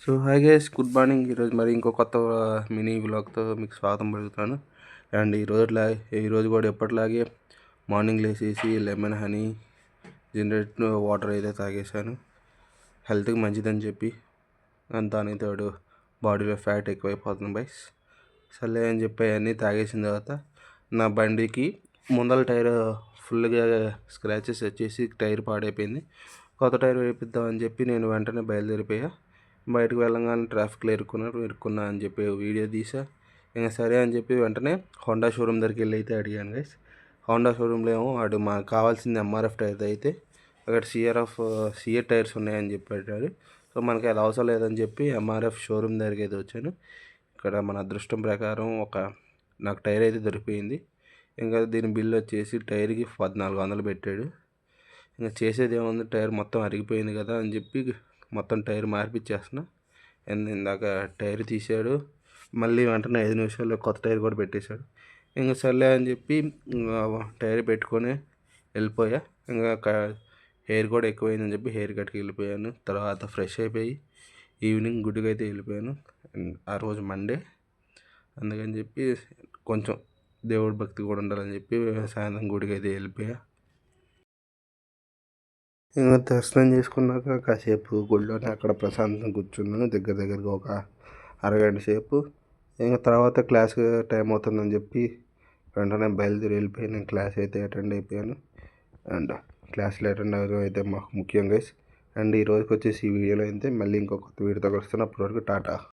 So hi guys, good morning. ఈరోజు మరి ఇంకో కొత్త మినీ వ్లాగ్తో మీకు స్వాగతం పలుకుతాను. అండ్ ఈరోజు కూడా ఎప్పటిలాగే మార్నింగ్ లేచేసి లెమన్ హనీ జనరేట్ వాటర్ అయితే తాగేశాను. హెల్త్కి మంచిదని చెప్పి దానికి తోడు బాడీలో ఫ్యాట్ ఎక్కువైపోతుంది బైస్. సర్లే అని చెప్పి అన్నీ తాగేసిన తర్వాత నా బండికి ముందల టైర్ ఫుల్గా స్క్రాచెస్ వచ్చేసి టైర్ పాడైపోయింది. కొత్త టైర్ వేపిద్దామని చెప్పి నేను వెంటనే బయలుదేరిపోయా. బయటకు వెళ్ళంగానే ట్రాఫిక్లో ఇరుక్కున్నా అని చెప్పి వీడియో తీసా. ఇంకా సరే అని చెప్పి వెంటనే హోండా షోరూమ్ దగ్గరికి వెళ్ళి అయితే అడిగాను గైస్. హోండా షోరూంలో ఏమో వాడు మాకు కావాల్సింది ఎంఆర్ఎఫ్ టైర్ అయితే అక్కడ సిఆర్ టైర్స్ ఉన్నాయని చెప్పి అడిగాడు. సో మనకి అది అవసరం లేదని చెప్పి ఎంఆర్ఎఫ్ షోరూమ్ దగ్గరికి అయితే వచ్చాను. ఇక్కడ మన అదృష్టం ప్రకారం నాకు టైర్ అయితే దొరికిపోయింది. ఇంకా దీని బిల్లు వచ్చేసి టైర్కి 1400 పెట్టాడు. ఇంకా చేసేది ఏముంది, టైర్ మొత్తం అరిగిపోయింది కదా అని చెప్పి మొత్తం టైర్ మార్పిచ్చేస్తున్నా. ఇందాక టైర్ తీసాడు, మళ్ళీ వెంటనే 5 నిమిషాల్లో కొత్త టైర్ కూడా పెట్టేశాడు. ఇంకా సర్లే అని చెప్పి టైర్ పెట్టుకొని వెళ్ళిపోయా. ఇంకా హెయిర్ కూడా ఎక్కువైందని చెప్పి హెయిర్ కట్కి వెళ్ళిపోయాను. తర్వాత ఫ్రెష్ అయిపోయి ఈవినింగ్ గుడికి అయితే వెళ్ళిపోయాను. ఆ రోజు మండే, అందుకని చెప్పి కొంచెం దేవుడి భక్తి కూడా ఉండాలని చెప్పి సాయంత్రం గుడికి అయితే వెళ్ళిపోయా. ఇంకా దర్శనం చేసుకున్నాక కాసేపు గుడిలోనే అక్కడ ప్రశాంతంగా కూర్చున్నాను, దగ్గరగా ఒక అరగంట సేపు. ఇంకా తర్వాత క్లాస్ టైం అవుతుందని చెప్పి వెంటనే బయలుదేరి వెళ్ళిపోయి నేను క్లాస్ అయితే అటెండ్ అయిపోయాను. అండ్ క్లాస్లో అటెండ్ అవ్వడం అయితే మాకు ముఖ్యం గైస్. అండ్ ఈ రోజుకి వచ్చేసి ఈ వీడియోలో అయితే మళ్ళీ ఇంకో కొత్త వీడియోతో వస్తున్నా. అప్పటివరకు టాటా.